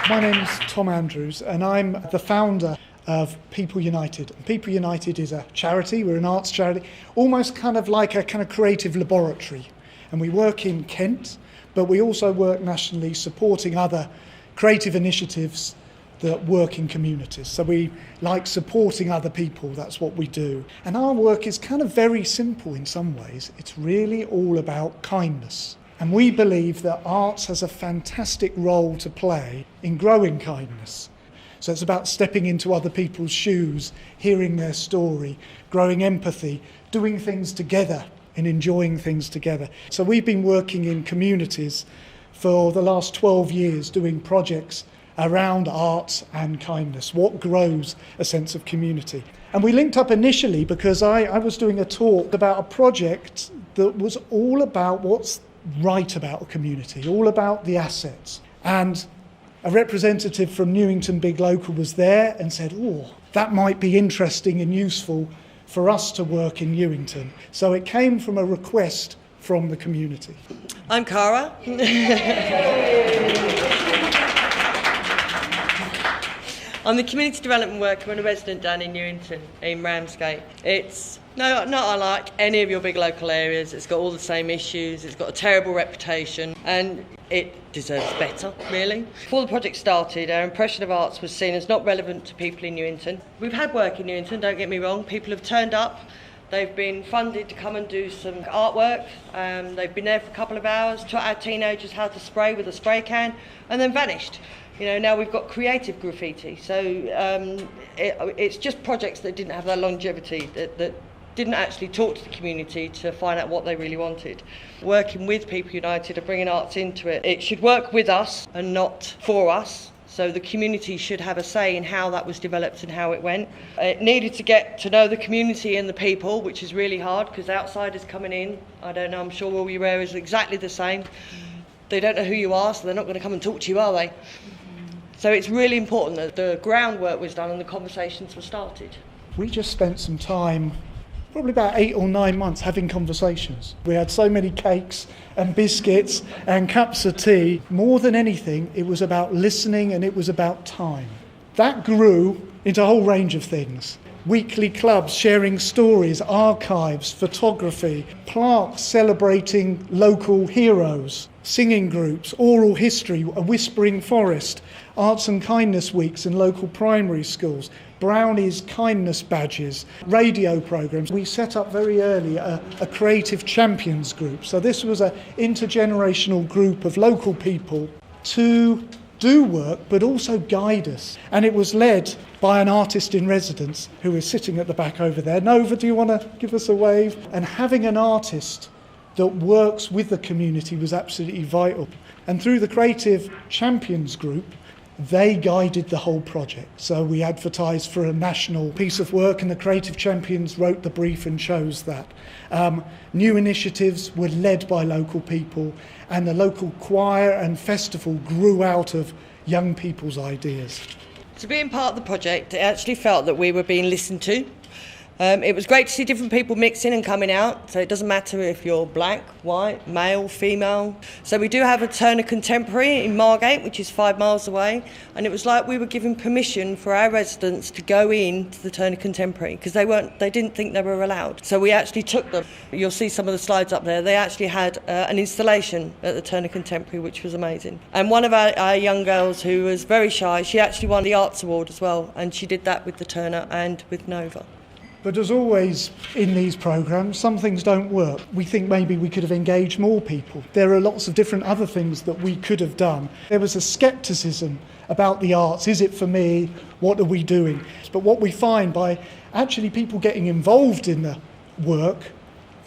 My name's Tom Andrews and I'm the founder of People United. People United is a charity, we're an arts charity, almost kind of like a kind of creative laboratory. And we work in Kent, but we also work nationally supporting other creative initiatives that work in communities. So we like supporting other people, that's what we do. And our work is kind of very simple in some ways. It's really all about kindness. And we believe that arts has a fantastic role to play in growing kindness. So it's about stepping into other people's shoes, hearing their story, growing empathy, doing things together and enjoying things together. So we've been working in communities for the last 12 years doing projects around arts and kindness, what grows a sense of community. And we linked up initially because I was doing a talk about a project that was all about what's right about a community, all about the assets. And a representative from Newington Big Local was there and said, oh, that might be interesting and useful for us to work in Newington. So it came from a request from the community. I'm Cara. I'm the community development worker and a resident down in Newington, in Ramsgate. It's not unlike any of your big local areas. It's got all the same issues, it's got a terrible reputation, and it deserves better, really. Before the project started, our impression of arts was seen as not relevant to people in Newington. We've had work in Newington, don't get me wrong. People have turned up, they've been funded to come and do some artwork. They've been there for a couple of hours, taught our teenagers how to spray with a spray can, and then vanished. You know, now we've got creative graffiti, so it's just projects that didn't have that longevity, that didn't actually talk to the community to find out what they really wanted. Working with People United and bringing arts into it, it should work with us and not for us, so the community should have a say in how that was developed and how it went. It needed to get to know the community and the people, which is really hard because outsiders coming in, I don't know, I'm sure all your areas are exactly the same. They don't know who you are, so they're not going to come and talk to you, are they? So it's really important that the groundwork was done and the conversations were started. We just spent some time, probably about 8 or 9 months, having conversations. We had so many cakes and biscuits and cups of tea. More than anything, it was about listening and it was about time. That grew into a whole range of things. Weekly clubs sharing stories, archives, photography, plaques celebrating local heroes, singing groups, oral history, a whispering forest, arts and kindness weeks in local primary schools, brownies kindness badges, radio programmes. We set up very early a creative champions group. So this was an intergenerational group of local people to do work but also guide us. And it was led by an artist in residence who is sitting at the back over there. Nova, do you want to give us a wave? And having an artist that works with the community was absolutely vital. And through the Creative Champions Group, they guided the whole project. So we advertised for a national piece of work and the Creative Champions wrote the brief and chose that. New initiatives were led by local people and the local choir and festival grew out of young people's ideas. So being part of the project, it actually felt that we were being listened to. It was great to see different people mixing and coming out, so it doesn't matter if you're black, white, male, female. So we do have a Turner Contemporary in Margate, which is 5 miles away, and it was like we were giving permission for our residents to go in to the Turner Contemporary because they didn't think they were allowed. So we actually took them. You'll see some of the slides up there. They actually had an installation at the Turner Contemporary, which was amazing. And one of our young girls who was very shy, she actually won the Arts Award as well, and she did that with the Turner and with Nova. But as always in these programmes, some things don't work. We think maybe we could have engaged more people. There are lots of different other things that we could have done. There was a scepticism about the arts. Is it for me? What are we doing? But what we find by actually people getting involved in the work,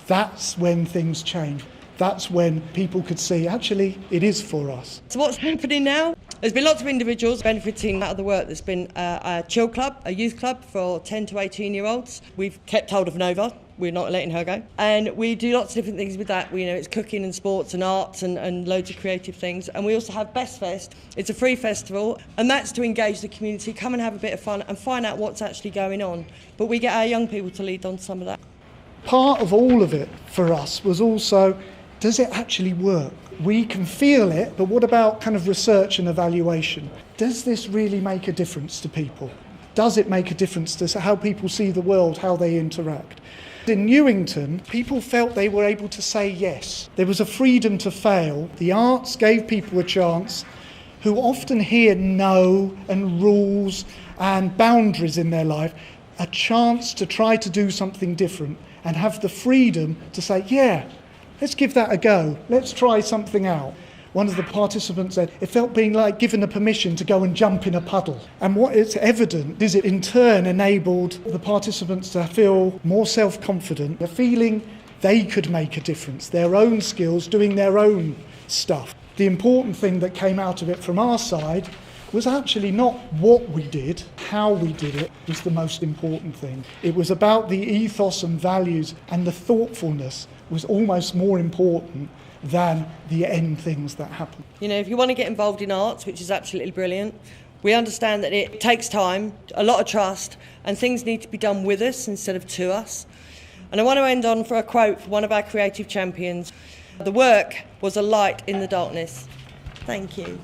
that's when things change. That's when people could see, actually, it is for us. So what's happening now? There's been lots of individuals benefiting out of the work. There's been a chill club, a youth club for 10 to 18-year-olds. We've kept hold of Nova. We're not letting her go. And we do lots of different things with that. It's cooking and sports and arts and loads of creative things. And we also have Best Fest. It's a free festival, and that's to engage the community, come and have a bit of fun and find out what's actually going on. But we get our young people to lead on some of that. Part of all of it for us was also, does it actually work? We can feel it, but what about kind of research and evaluation? does this really make a difference to people? Does it make a difference to how people see the world, how they interact? In Newington, people felt they were able to say yes. There was a freedom to fail. The arts gave people a chance who often hear no and rules and boundaries in their life, a chance to try to do something different and have the freedom to say, yeah, let's give that a go. Let's try something out. One of the participants said it felt being like given a permission to go and jump in a puddle. And what is evident is it in turn enabled the participants to feel more self-confident, a feeling they could make a difference, their own skills, doing their own stuff. The important thing that came out of it from our side was actually not what we did, how we did it was the most important thing. It was about the ethos and values, and the thoughtfulness was almost more important than the end things that happen. You know, if you want to get involved in arts, which is absolutely brilliant, we understand that it takes time, a lot of trust, and things need to be done with us instead of to us. And I want to end on for a quote from one of our creative champions. The work was a light in the darkness. Thank you.